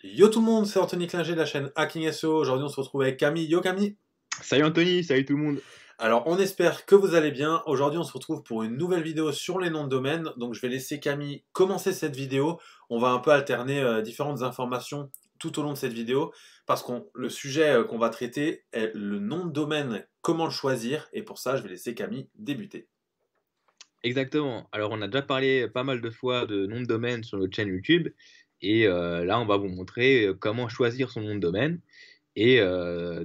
Yo tout le monde, c'est Anthony Klinger de la chaîne Hacking SEO. Aujourd'hui, on se retrouve avec Camille. Yo Camille. Salut Anthony, salut tout le monde. Alors, on espère que vous allez bien. Aujourd'hui, on se retrouve pour une nouvelle vidéo sur les noms de domaine. Donc, je vais laisser Camille commencer cette vidéo. On va un peu alterner différentes informations tout au long de cette vidéo parce que le sujet qu'on va traiter est le nom de domaine, comment le choisir. Et pour ça, je vais laisser Camille débuter. Exactement. Alors on a déjà parlé pas mal de fois de nom de domaine sur notre chaîne YouTube et là on va vous montrer comment choisir son nom de domaine. Et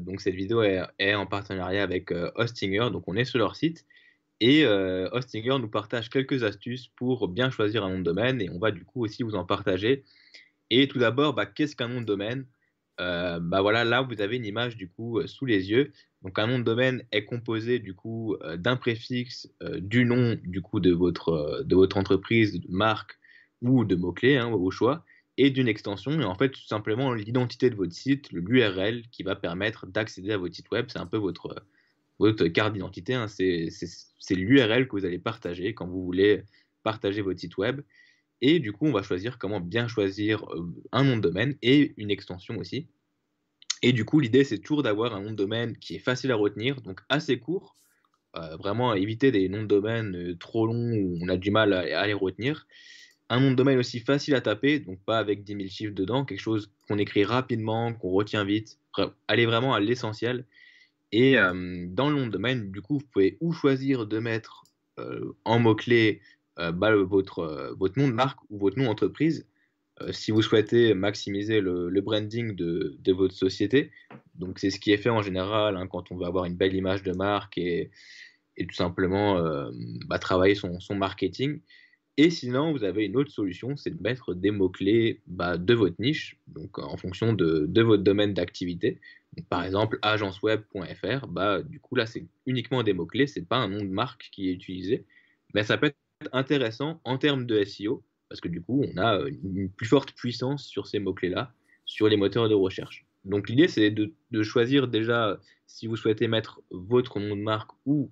donc cette vidéo est en partenariat avec Hostinger, donc on est sur leur site et Hostinger nous partage quelques astuces pour bien choisir un nom de domaine et on va du coup aussi vous en partager. Et tout d'abord, qu'est-ce qu'un nom de domaine? Voilà, là vous avez une image du coup sous les yeux. Donc un nom de domaine est composé du coup d'un préfixe, du nom du coup de votre entreprise, de marque ou de mots-clés, hein, au choix, et d'une extension. Et en fait, tout simplement l'identité de votre site, l'URL qui va permettre d'accéder à votre site web. C'est un peu votre carte d'identité, hein. C'est l'URL que vous allez partager quand vous voulez partager votre site web. Et du coup, on va choisir comment bien choisir un nom de domaine et une extension aussi. Et du coup, l'idée, c'est toujours d'avoir un nom de domaine qui est facile à retenir, donc assez court. Vraiment éviter des noms de domaine trop longs où on a du mal à les retenir. Un nom de domaine aussi facile à taper, donc pas avec 10 000 chiffres dedans, quelque chose qu'on écrit rapidement, qu'on retient vite. Aller vraiment à l'essentiel. Et dans le nom de domaine, du coup, vous pouvez ou choisir de mettre en mot-clé votre nom de marque ou votre nom d'entreprise si vous souhaitez maximiser le branding de votre société. Donc, c'est ce qui est fait en général, hein, quand on veut avoir une belle image de marque et tout simplement travailler son marketing. Et sinon, vous avez une autre solution, c'est de mettre des mots-clés de votre niche, donc en fonction de votre domaine d'activité. Donc, par exemple, agenceweb.fr, du coup, là, c'est uniquement des mots-clés, c'est pas un nom de marque qui est utilisé. Mais ça peut être intéressant en termes de SEO, parce que du coup, on a une plus forte puissance sur ces mots-clés-là, sur les moteurs de recherche. Donc, l'idée, c'est de choisir déjà si vous souhaitez mettre votre nom de marque ou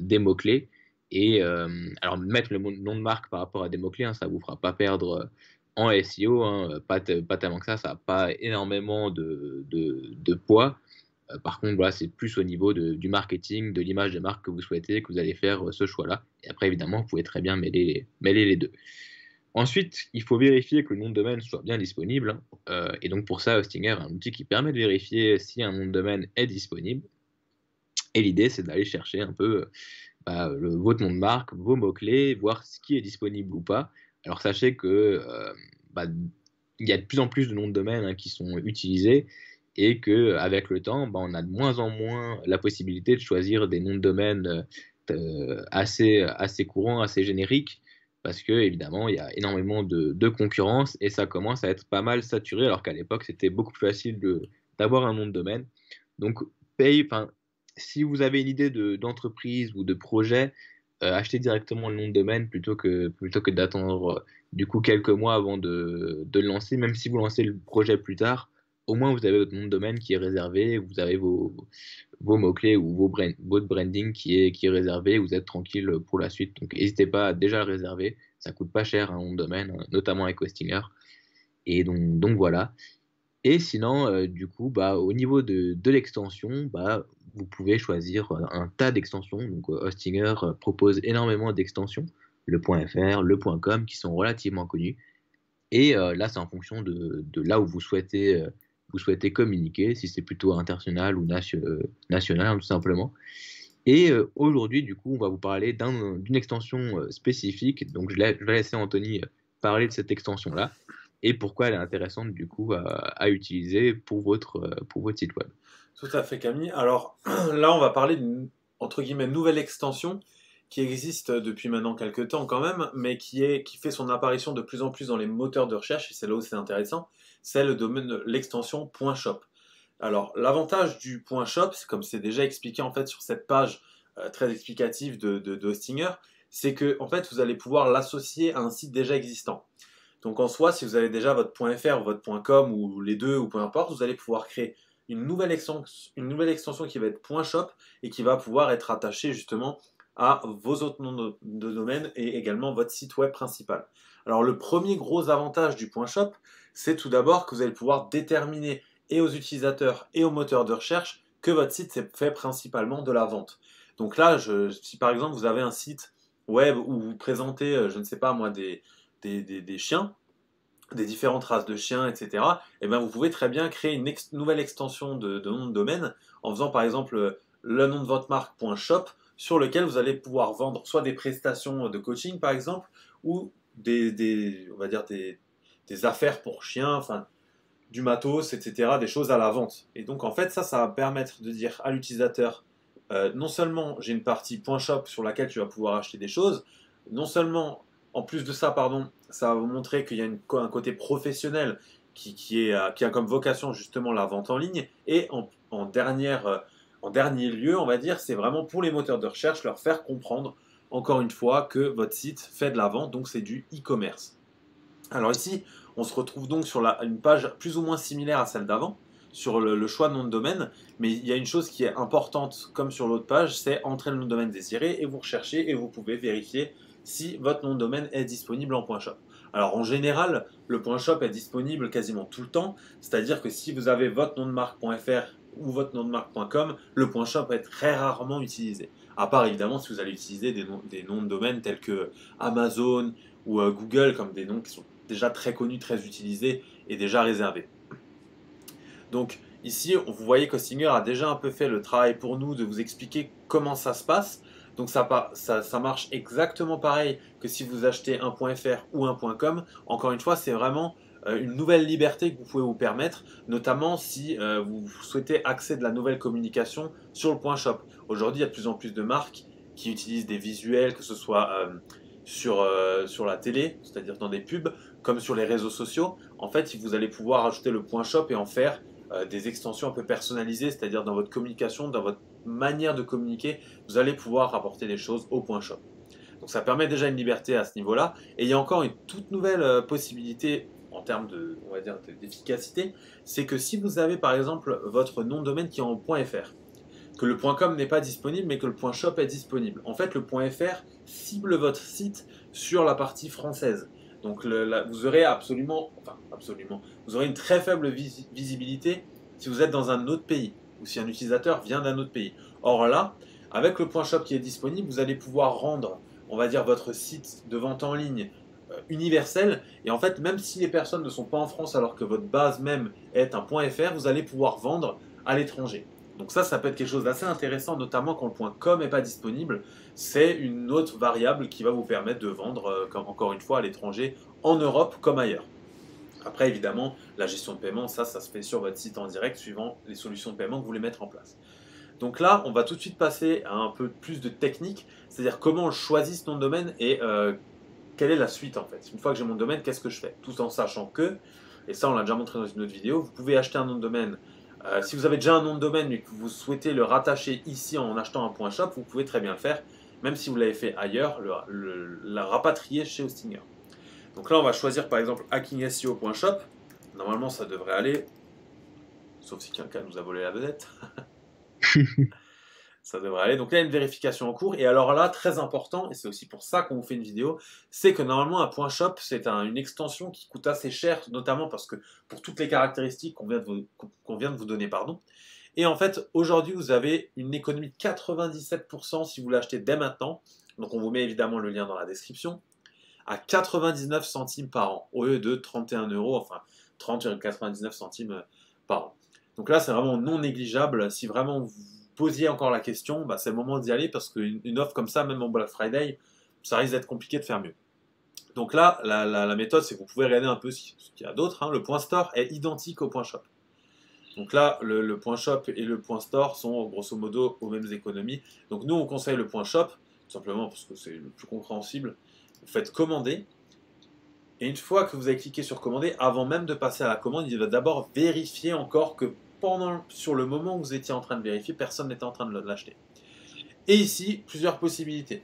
des mots-clés. Et alors, mettre le nom de marque par rapport à des mots-clés, hein, ça ne vous fera pas perdre en SEO, hein, pas tellement que ça n'a pas énormément de poids. Par contre, voilà, c'est plus au niveau du marketing, de l'image de marque que vous souhaitez, que vous allez faire ce choix-là. Et après, évidemment, vous pouvez très bien mêler les deux. Ensuite, il faut vérifier que le nom de domaine soit bien disponible, hein. Et donc, pour ça, Hostinger a un outil qui permet de vérifier si un nom de domaine est disponible. Et l'idée, c'est d'aller chercher un peu votre nom de marque, vos mots-clés, voir ce qui est disponible ou pas. Alors sachez que il y a de plus en plus de noms de domaine, hein, qui sont utilisés et qu'avec le temps, on a de moins en moins la possibilité de choisir des noms de domaine assez courants, assez génériques, parce que évidemment, il y a énormément de concurrence et ça commence à être pas mal saturé, alors qu'à l'époque, c'était beaucoup plus facile d'avoir un nom de domaine. Donc, si vous avez une idée d'entreprise ou de projet, achetez directement le nom de domaine plutôt que d'attendre du coup quelques mois avant de le lancer. Même si vous lancez le projet plus tard, au moins vous avez votre nom de domaine qui est réservé, vous avez vos mots-clés ou votre branding qui est réservé, vous êtes tranquille pour la suite. Donc n'hésitez pas à déjà le réserver, ça coûte pas cher un nom de domaine, notamment avec Hostinger. Et donc voilà. Et sinon, du coup, au niveau de l'extension, vous pouvez choisir un tas d'extensions. Donc, Hostinger propose énormément d'extensions, le .fr, le .com, qui sont relativement connus. Et là, c'est en fonction de là où vous souhaitez communiquer, si c'est plutôt international ou national, hein, tout simplement. Et aujourd'hui, du coup, on va vous parler d'une extension spécifique. Donc, je vais laisser Anthony parler de cette extension-là et pourquoi elle est intéressante, du coup, à utiliser pour votre site web. Tout à fait, Camille. Alors là, on va parler d'une entre guillemets nouvelle extension qui existe depuis maintenant quelques temps quand même, mais qui fait son apparition de plus en plus dans les moteurs de recherche, et c'est là où c'est intéressant, c'est le domaine de l'extension .shop. Alors, l'avantage du .shop, comme c'est déjà expliqué en fait sur cette page très explicative de Hostinger, c'est que en fait, vous allez pouvoir l'associer à un site déjà existant. Donc en soi, si vous avez déjà votre .fr, votre .com ou les deux ou peu importe, vous allez pouvoir créer une nouvelle extension qui va être .shop et qui va pouvoir être attachée justement à vos autres noms de domaine et également votre site web principal. Alors le premier gros avantage du .shop, c'est tout d'abord que vous allez pouvoir déterminer et aux utilisateurs et aux moteurs de recherche que votre site c'est fait principalement de la vente. Donc là, si par exemple vous avez un site web où vous présentez, je ne sais pas moi, des chiens, des différentes races de chiens, etc., et bien vous pouvez très bien créer une nouvelle extension de nom de domaine en faisant par exemple le nom de votre marque.shop sur lequel vous allez pouvoir vendre soit des prestations de coaching par exemple ou on va dire des affaires pour chiens, enfin du matos, etc., des choses à la vente. Et donc en fait ça va permettre de dire à l'utilisateur non seulement j'ai une partie .shop sur laquelle tu vas pouvoir acheter des choses, non seulement en plus de ça, pardon, ça va vous montrer qu'il y a un côté professionnel qui a comme vocation justement la vente en ligne. Et en dernier lieu, on va dire, c'est vraiment pour les moteurs de recherche leur faire comprendre, encore une fois, que votre site fait de la vente, donc c'est du e-commerce. Alors ici, on se retrouve donc sur une page plus ou moins similaire à celle d'avant, sur le choix de nom de domaine, mais il y a une chose qui est importante, comme sur l'autre page, c'est entrer le nom de domaine désiré et vous recherchez et vous pouvez vérifier si votre nom de domaine est disponible en .shop. Alors en général, le .shop est disponible quasiment tout le temps, c'est-à-dire que si vous avez votre nom de marque.fr ou votre nom de marque.com, le .shop est très rarement utilisé. À part évidemment si vous allez utiliser des noms de domaine tels que Amazon ou Google, comme des noms qui sont déjà très connus, très utilisés et déjà réservés. Donc ici, vous voyez qu'Hostinger a déjà un peu fait le travail pour nous de vous expliquer comment ça se passe. Donc ça marche exactement pareil que si vous achetez un .fr ou un .com. Encore une fois, c'est vraiment une nouvelle liberté que vous pouvez vous permettre, notamment si vous souhaitez accéder de la nouvelle communication sur le .shop. Aujourd'hui, il y a de plus en plus de marques qui utilisent des visuels, que ce soit sur la télé, c'est-à-dire dans des pubs, comme sur les réseaux sociaux. En fait, vous allez pouvoir ajouter le .shop et en faire des extensions un peu personnalisées, c'est-à-dire dans votre communication, dans votre manière de communiquer, vous allez pouvoir rapporter des choses au .shop. Donc ça permet déjà une liberté à ce niveau-là. Et il y a encore une toute nouvelle possibilité en termes de, on va dire, d'efficacité, c'est que si vous avez par exemple votre nom de domaine qui est en .fr, que le .com n'est pas disponible mais que le .shop est disponible. En fait, le .fr cible votre site sur la partie française. Donc vous aurez vous aurez une très faible visibilité si vous êtes dans un autre pays ou si un utilisateur vient d'un autre pays. Or là, avec le .shop qui est disponible, vous allez pouvoir rendre, on va dire, votre site de vente en ligne universel. Et en fait, même si les personnes ne sont pas en France alors que votre base même est un .fr, vous allez pouvoir vendre à l'étranger. Donc ça peut être quelque chose d'assez intéressant, notamment quand le .com n'est pas disponible. C'est une autre variable qui va vous permettre de vendre, encore une fois, à l'étranger, en Europe comme ailleurs. Après, évidemment, la gestion de paiement, ça se fait sur votre site en direct, suivant les solutions de paiement que vous voulez mettre en place. Donc là, on va tout de suite passer à un peu plus de technique, c'est-à-dire comment on choisit ce nom de domaine et quelle est la suite en fait. Une fois que j'ai mon domaine, qu'est-ce que je fais? Tout en sachant que, et ça on l'a déjà montré dans une autre vidéo, vous pouvez acheter un nom de domaine. Si vous avez déjà un nom de domaine et que vous souhaitez le rattacher ici en achetant un .shop, vous pouvez très bien le faire, même si vous l'avez fait ailleurs, la rapatrier chez Hostinger. Donc là, on va choisir par exemple hackingseo.shop. Normalement, ça devrait aller, sauf si quelqu'un nous a volé la vedette. Ça devrait aller. Donc là, il y a une vérification en cours. Et alors là, très important, et c'est aussi pour ça qu'on vous fait une vidéo, c'est que normalement, un .shop, c'est une extension qui coûte assez cher, notamment parce que pour toutes les caractéristiques qu'on vient de vous donner, pardon. Et en fait, aujourd'hui, vous avez une économie de 97% si vous l'achetez dès maintenant. Donc on vous met évidemment le lien dans la description. À 99 centimes par an, au lieu de 31 euros, enfin 30,99 centimes par an. Donc là, c'est vraiment non négligeable. Si vraiment vous posiez encore la question, c'est le moment d'y aller parce qu'une offre comme ça, même en Black Friday, ça risque d'être compliqué de faire mieux. Donc là, la méthode, c'est que vous pouvez regarder un peu ce qu'il y a d'autre. Le point store est identique au point shop. Donc là, le point shop et le point store sont grosso modo aux mêmes économies. Donc nous, on conseille le point shop, tout simplement parce que c'est le plus compréhensible. Vous faites commander. Et une fois que vous avez cliqué sur commander, avant même de passer à la commande, il va d'abord vérifier encore que sur le moment où vous étiez en train de vérifier, personne n'était en train de l'acheter. Et ici, plusieurs possibilités.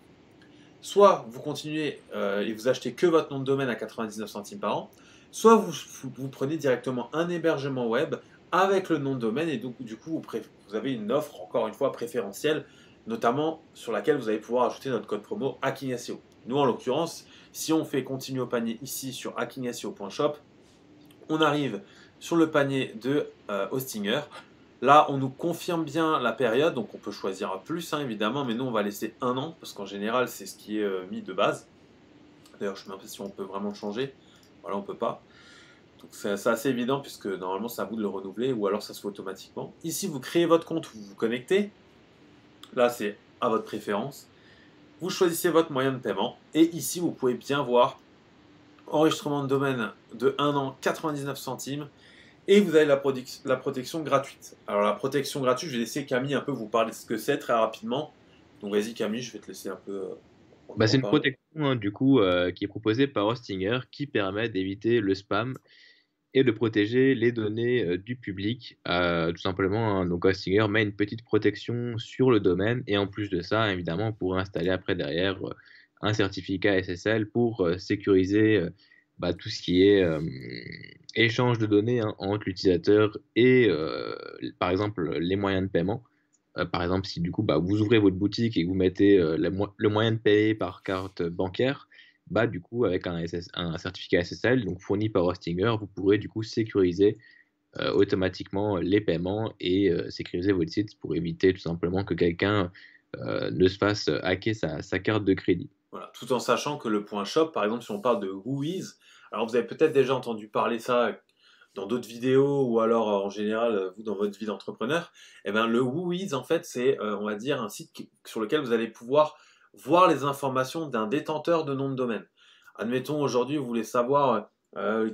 Soit vous continuez et vous achetez que votre nom de domaine à 99 centimes par an, soit vous prenez directement un hébergement web avec le nom de domaine et donc du coup vous avez une offre encore une fois préférentielle, notamment sur laquelle vous allez pouvoir ajouter notre code promo HackingSEO. Nous en l'occurrence, si on fait continuer au panier ici sur hackingseo.shop, On arrive sur le panier de Hostinger. Là, on nous confirme bien la période, donc on peut choisir plus, hein, évidemment, mais nous, on va laisser 1 an, parce qu'en général, c'est ce qui est mis de base. D'ailleurs, je ne sais même pas si on peut vraiment changer. Voilà, on ne peut pas. Donc c'est assez évident, puisque normalement, c'est à vous de le renouveler, ou alors ça se fait automatiquement. Ici, vous créez votre compte, vous vous connectez. Là, c'est à votre préférence. Vous choisissez votre moyen de paiement, et ici, vous pouvez bien voir enregistrement de domaine de 1 an, 99 centimes. Et vous avez la protection gratuite. Alors la protection gratuite, je vais laisser Camille un peu vous parler de ce que c'est très rapidement. Donc vas-y Camille, je vais te laisser un peu C'est en une parler. protection hein, du coup qui est proposée par Hostinger qui permet d'éviter le spam et de protéger les données du public. Tout simplement, hein. Donc Hostinger met une petite protection sur le domaine et en plus de ça, évidemment, on pourrait installer après derrière un certificat SSL pour sécuriser tout ce qui est échange de données hein, entre l'utilisateur et par exemple les moyens de paiement. Par exemple, si du coup vous ouvrez votre boutique et que vous mettez le moyen de payer par carte bancaire, du coup, avec un certificat SSL, donc fourni par Hostinger, vous pourrez du coup sécuriser automatiquement les paiements et sécuriser votre site pour éviter tout simplement que quelqu'un ne se fasse hacker sa carte de crédit. Voilà. Tout en sachant que le point shop, par exemple, si on parle de Whois, alors vous avez peut-être déjà entendu parler ça dans d'autres vidéos ou alors en général vous dans votre vie d'entrepreneur, et bien le Whois en fait c'est on va dire un site sur lequel vous allez pouvoir voir les informations d'un détenteur de nom de domaine. Admettons aujourd'hui vous voulez savoir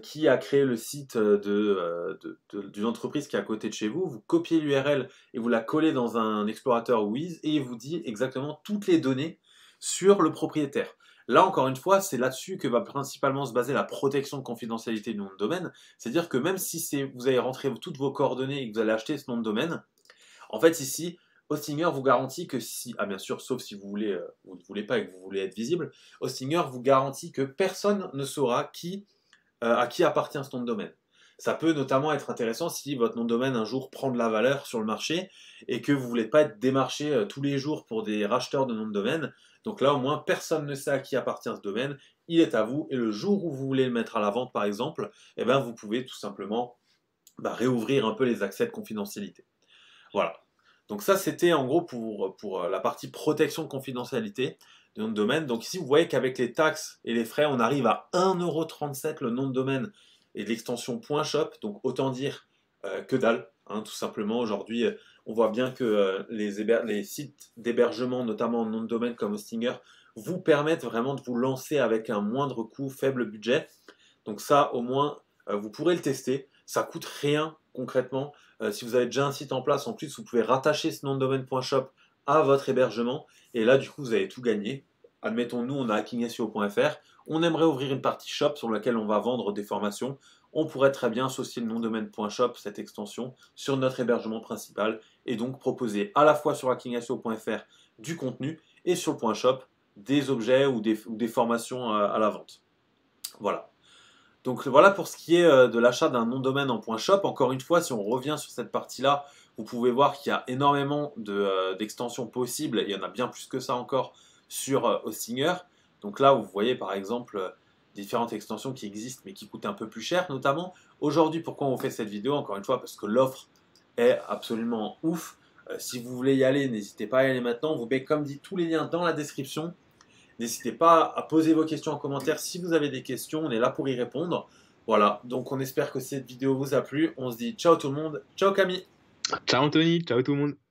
qui a créé le site d'une entreprise qui est à côté de chez vous, vous copiez l'URL et vous la collez dans un explorateur Whois et il vous dit exactement toutes les données sur le propriétaire. Là, encore une fois, c'est là-dessus que va principalement se baser la protection de confidentialité du nom de domaine. C'est-à-dire que même si vous avez rentré toutes vos coordonnées et que vous allez acheter ce nom de domaine, en fait, ici, Hostinger vous garantit que si, ah bien sûr, sauf si vous ne voulez pas et que vous voulez être visible, Hostinger vous garantit que personne ne saura à qui appartient ce nom de domaine. Ça peut notamment être intéressant si votre nom de domaine un jour prend de la valeur sur le marché et que vous ne voulez pas être démarché tous les jours pour des racheteurs de noms de domaine. Donc là, au moins, personne ne sait à qui appartient ce domaine. Il est à vous. Et le jour où vous voulez le mettre à la vente, par exemple, eh ben, vous pouvez tout simplement réouvrir un peu les accès de confidentialité. Voilà. Donc ça, c'était en gros pour la partie protection de confidentialité de nom de domaine. Donc ici, vous voyez qu'avec les taxes et les frais, on arrive à 1,37 € le nom de domaine et de l'extension .shop. Donc autant dire que dalle, hein, tout simplement. Aujourd'hui, on voit bien que les sites d'hébergement, notamment en nom de domaine comme Hostinger, vous permettent vraiment de vous lancer avec un moindre coût, faible budget. Donc ça, au moins, vous pourrez le tester. Ça coûte rien concrètement. Si vous avez déjà un site en place, en plus, vous pouvez rattacher ce nom de domaine .shop à votre hébergement. Et là, du coup, vous avez tout gagné. Admettons, nous, on a hackingesio.fr. On aimerait ouvrir une partie shop sur laquelle on va vendre des formations. On pourrait très bien associer le nom de domaine .shop, cette extension, sur notre hébergement principal et donc proposer à la fois sur hackingesio.fr du contenu et sur le .shop des objets ou des formations à la vente. Voilà. Donc voilà pour ce qui est de l'achat d'un nom de domaine en .shop. Encore une fois, si on revient sur cette partie-là, vous pouvez voir qu'il y a énormément d'extensions possibles. Il y en a bien plus que ça encore sur Hostinger. Donc là, vous voyez par exemple différentes extensions qui existent mais qui coûtent un peu plus cher notamment. Aujourd'hui, pourquoi on fait cette vidéo? Encore une fois, parce que l'offre est absolument ouf. Si vous voulez y aller, n'hésitez pas à y aller maintenant. Vous mettez, comme dit, tous les liens dans la description. N'hésitez pas à poser vos questions en commentaire si vous avez des questions, on est là pour y répondre. Voilà, donc on espère que cette vidéo vous a plu. On se dit ciao tout le monde, ciao Camille. Ciao Anthony, ciao tout le monde.